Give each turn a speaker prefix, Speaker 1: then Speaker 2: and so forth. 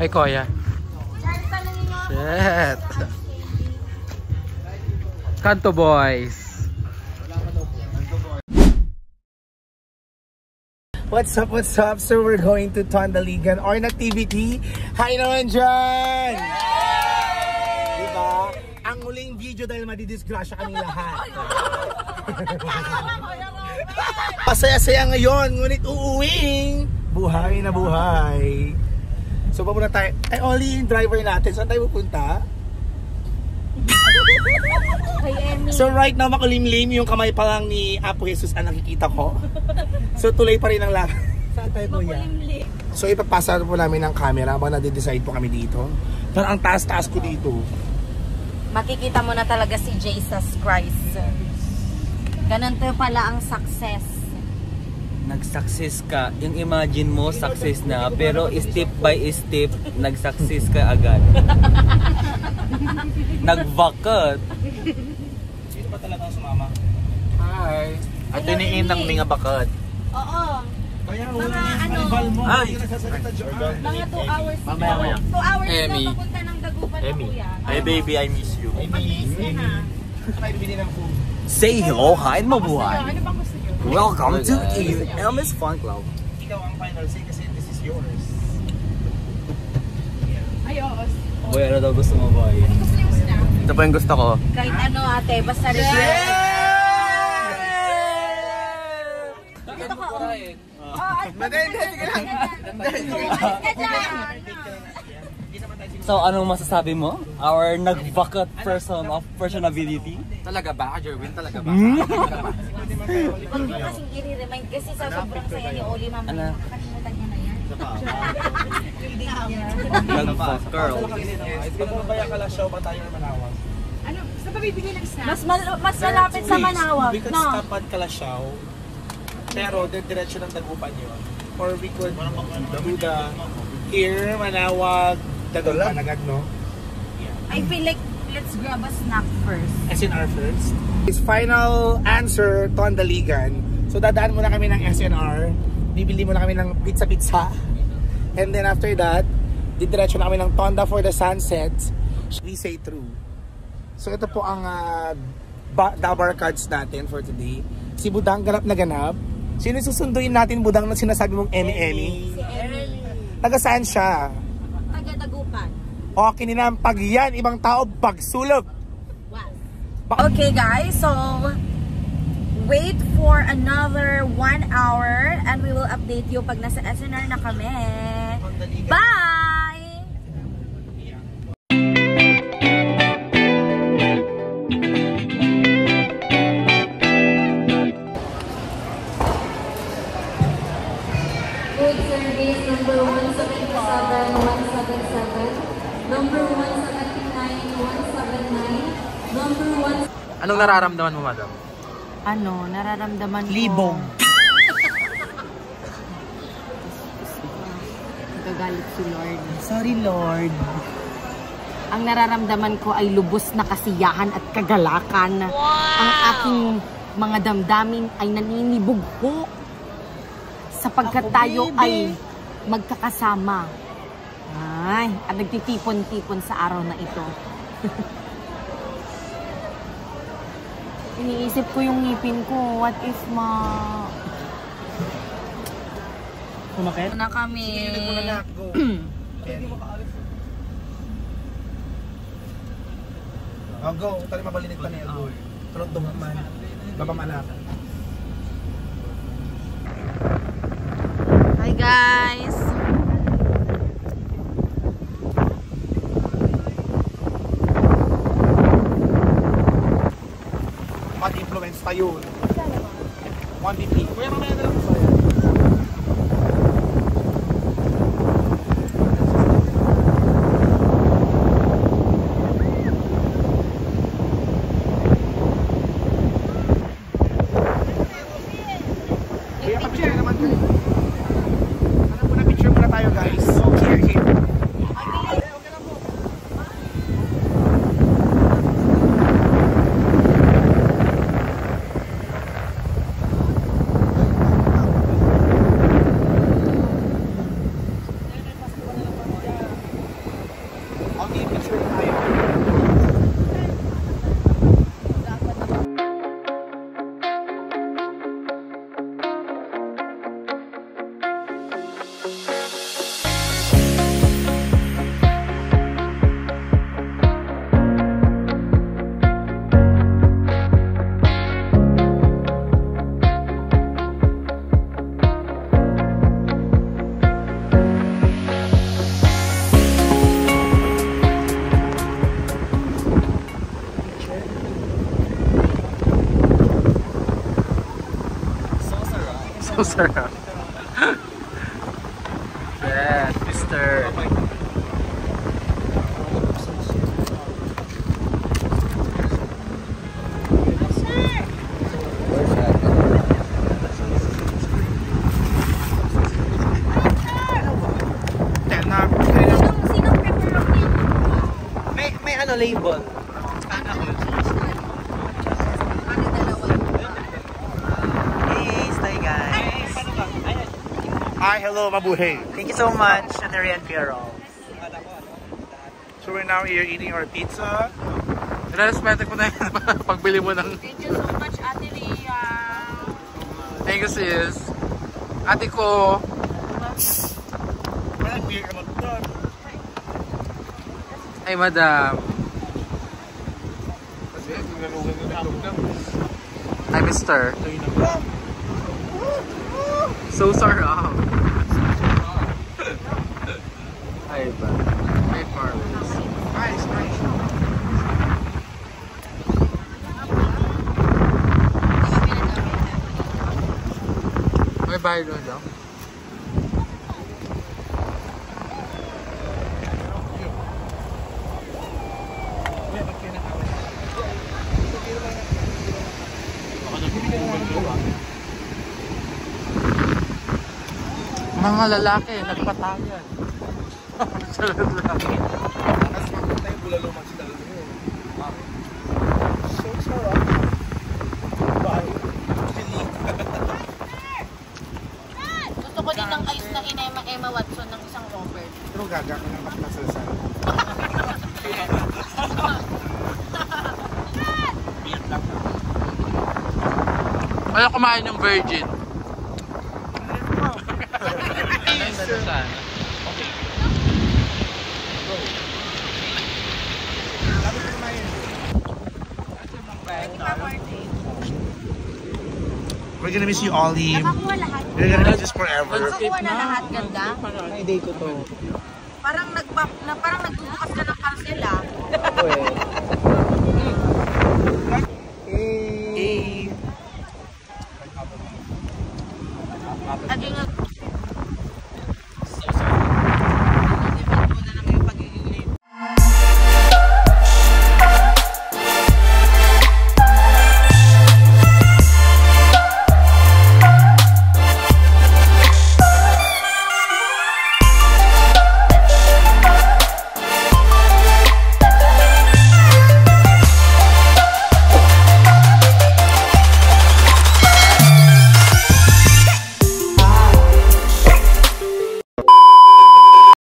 Speaker 1: Hi, Koya. Shit. Kanto Boys.
Speaker 2: What's up, what's up? So we're going to Tondaligan or Nativity. Hi naman dyan! Diba? Ang muling video dahil madidisgrasya kaming lahat. Pasaya-saya ngayon, ngunit uuwing buhay na buhay. So papunta tayo. Ay, Oli, yung driver natin. Saan tayo pupunta? So right now, makulimlim yung kamay pa lang ni Apo Jesus ang nakikita ko. So tuloy pa rin ang lahat. Saan tayo po yan? So ipapasa po namin ng camera habang nade-decide po kami dito. Pero ang taas-taas ko dito.
Speaker 3: Makikita mo na talaga si Jesus Christ. Ganun to pala ang success.
Speaker 4: Nag-success ka. Yung imagine mo, success na. Pero step by step, nag-success ka agad. Nag-vakat.
Speaker 2: Sino ba talaga ang sumama?
Speaker 1: Hi. At diniin ng mga bakad.
Speaker 3: Oo.
Speaker 2: Kaya
Speaker 3: Mga ano,
Speaker 2: ay!
Speaker 3: mga 2 hours.
Speaker 1: Mamaya.
Speaker 3: 2 hours
Speaker 1: Emmy.
Speaker 3: na papunta ng Dagupan na kuya.
Speaker 4: Hey baby, I miss you.
Speaker 3: Mag-miss ka na.
Speaker 2: Tayo bibili ng food.
Speaker 4: Say hello, hi mabuhay.
Speaker 3: Ano bang gusto nyo?
Speaker 4: Welcome to Elmis Fun Club.
Speaker 2: Ikaw ang final say kasi this is yours.
Speaker 3: Ay, oo.
Speaker 4: Boy, ano daw gusto mo, boy?
Speaker 3: Gusto nyo na?
Speaker 4: Ito pa yung gusto ko.
Speaker 3: Kahit ano ate, basta review. Gusto ko.
Speaker 2: Sige lang.
Speaker 4: So, anong masasabi mo? Our nag-vakat person of personality?
Speaker 1: Talaga ba? Jerwin, talaga ba?
Speaker 3: Huwag mo kasing i-remind kasi sa sobrang saya ni Oli mamaya. Nakalimutan niya na yan.
Speaker 4: Nag-vakat girl.
Speaker 2: Ito mo ba yung kalasyaw ba tayo ng Manawag?
Speaker 5: Ano? Saan pa bibili ng snack?
Speaker 3: Mas malapit sa Manawag.
Speaker 2: We could stop at Kalasyaw, pero diretso ng Dagupan yun. Or we could do the here, Manawag, Dagupan agad, no?
Speaker 3: I feel like let's grab a snack first.
Speaker 2: SNR first. His final answer, Tondaligan. So dadaan muna kami ng SNR, bibili muna kami ng pizza-pizza. And then after that, didiretso na kami ng Tonda for the sunset. We say true. So ito po ang Dabar cards natin for today. Si Budang ganap na ganap. Sino susunduin natin, Budang, na sinasabi mong Emmy?
Speaker 3: Si Emmy.
Speaker 2: Taga saan siya?
Speaker 3: Taga Dagupan.
Speaker 2: Okay nila, pag yan, ibang tao, pagsulog.
Speaker 3: Wow. Okay guys, so wait for another 1 hour and we will update you pag nasa SNR na kami. Bye!
Speaker 6: Food service number 1 sa 177, number 1 sa 179, number 1.
Speaker 1: Anong nararamdaman mo, madam?
Speaker 3: Ano, nararamdaman ko?
Speaker 2: Libong.
Speaker 3: Nagagalit si Lord.
Speaker 2: Sorry, Lord.
Speaker 3: Ang nararamdaman ko ay lubos na kasiyahan at kagalakan. Wow! Ang aking mga damdamin ay naninibugho sapagkat tayo ay magkakasama. Ay, at nagtitipon-tipon sa araw na ito. Iniisip ko yung ngipin ko. What if
Speaker 2: Kumakit?
Speaker 3: na kami.
Speaker 2: Go. Go. Tali mabalinig pa niya. Go. Tulog dumaman. Babamanak.
Speaker 3: Hi guys!
Speaker 2: Bad influence tayo. 1BP. Kuya, mamaya na lang. Picture naman tayo. Ano muna, picture muna tayo guys. Here.
Speaker 1: So sarap. Yes, mister.
Speaker 5: Sinong pepperoni?
Speaker 4: May ano label? Hey, stay guys.
Speaker 2: Hi, hello, mabuhay.
Speaker 4: Thank you so much, Shanari and Piero.
Speaker 2: So we're now here eating our pizza. Nilalasmete ko na yun pagbili mo ng...
Speaker 3: Thank you so much, Ate Rhea.
Speaker 2: Thank you, sis. Ate ko. Ay, madam. Hi, mister. So sarap. Hi, ba? Hi, Parvis. Nice, nice. May bayad doon daw? Mga lalaki, nagpatayan. Sa lalaki. Tapos makita yung bulalo magsita lang yun. So sarap.
Speaker 3: Gusto ko din ng ice na inema Emma Watson ng isang Robert.
Speaker 2: Pero gaga ka ng kapinasalsal. Wala kumain yung virgin. We're gonna miss you, Olive.
Speaker 3: Nakakuha lahat.
Speaker 2: We're gonna miss this forever.
Speaker 3: Nakakuha na lahat, ganda.
Speaker 4: Ay, day ko to.
Speaker 3: Parang nagbubukas ka ng parcel ah.
Speaker 4: Hey.
Speaker 3: Lagi nga